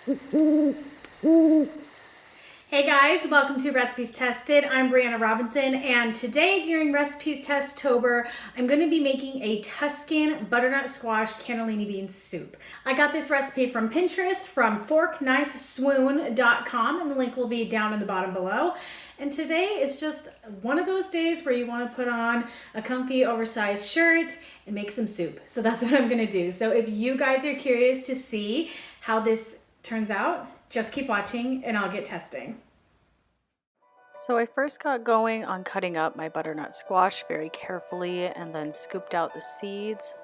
Hey guys, welcome to Recipes Tested. I'm Brianna Robinson, and today during Recipes Test-tober, I'm going to be making a Tuscan butternut squash cannellini bean soup. I got this recipe from Pinterest from forkknifeswoon.com, and the link will be down in the bottom below. And today is just one of those days where you want to put on a comfy oversized shirt and make some soup. So that's what I'm going to do. So if you guys are curious to see how this turns out, just keep watching and I'll get testing. So I first got going on cutting up my butternut squash very carefully and then scooped out the seeds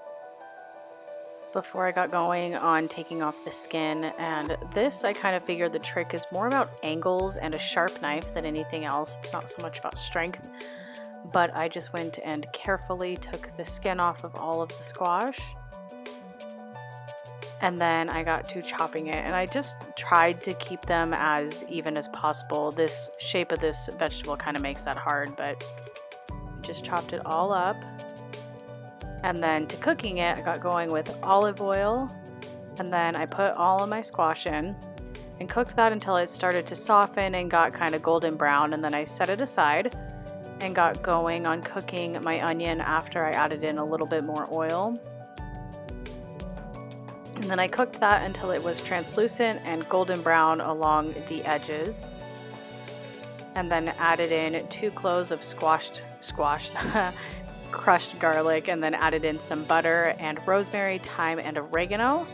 before I got going on taking off the skin. And this, I kind of figured the trick is more about angles and a sharp knife than anything else. It's not so much about strength, but I just went and carefully took the skin off of all of the squash. And then I got to chopping it, and I just tried to keep them as even as possible. This shape of this vegetable kind of makes that hard, but just chopped it all up. And then to cooking it, I got going with olive oil, and then I put all of my squash in and cooked that until it started to soften and got kind of golden brown, and then I set it aside and got going on cooking my onion after I added in a little bit more oil. And then I cooked that until it was translucent and golden brown along the edges. And then added in 2 cloves of crushed garlic, and then added in some butter and rosemary, thyme, and oregano.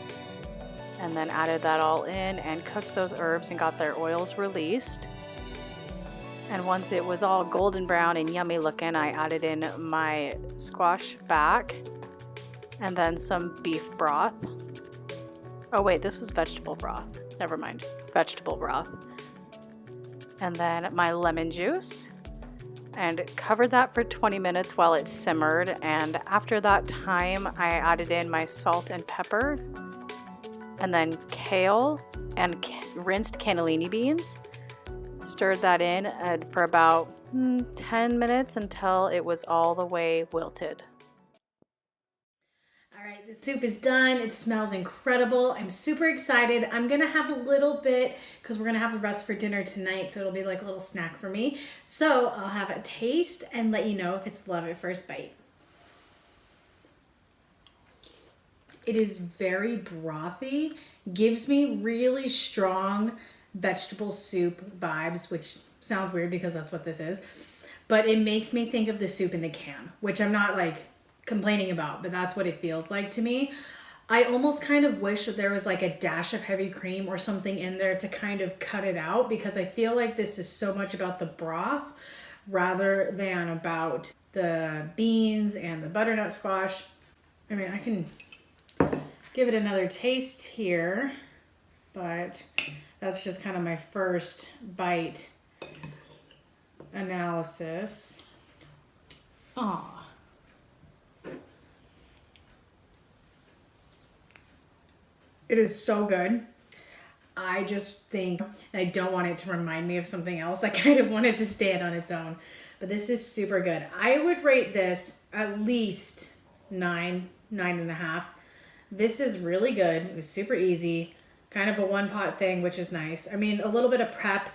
And then added that all in and cooked those herbs and got their oils released. And once it was all golden brown and yummy looking, I added in my squash back and then some beef broth. Oh wait, this was vegetable broth. Never mind, vegetable broth. And then my lemon juice, and covered that for 20 minutes while it simmered. And after that time, I added in my salt and pepper, and then kale and rinsed cannellini beans. Stirred that in for about 10 minutes until it was all the way wilted. All right, the soup is done. It smells incredible. I'm super excited. I'm gonna have a little bit because we're gonna have the rest for dinner tonight, so it'll be like a little snack for me. So I'll have a taste and let you know if it's love at first bite. It is very brothy, gives me really strong vegetable soup vibes, which sounds weird because that's what this is, but it makes me think of the soup in the can, which I'm not like complaining about, but that's what it feels like to me. I almost kind of wish that there was like a dash of heavy cream or something in there to kind of cut it out, because I feel like this is so much about the broth rather than about the beans and the butternut squash. I mean, I can give it another taste here, but that's just kind of my first bite analysis. Aw. It is so good. I just think I don't want it to remind me of something else. I kind of want it to stand on its own. But this is super good. I would rate this at least 9.5. This is really good. It was super easy. Kind of a one-pot thing, which is nice. I mean, a little bit of prep.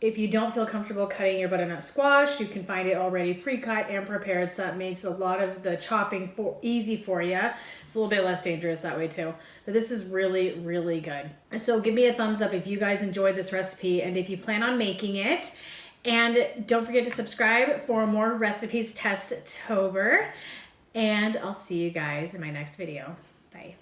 If you don't feel comfortable cutting your butternut squash, you can find it already pre-cut and prepared, so that makes a lot of the chopping easy for you. It's a little bit less dangerous that way too. But this is really, really good. So give me a thumbs up if you guys enjoyed this recipe and if you plan on making it. And don't forget to subscribe for more Recipes Test-tober. And I'll see you guys in my next video. Bye.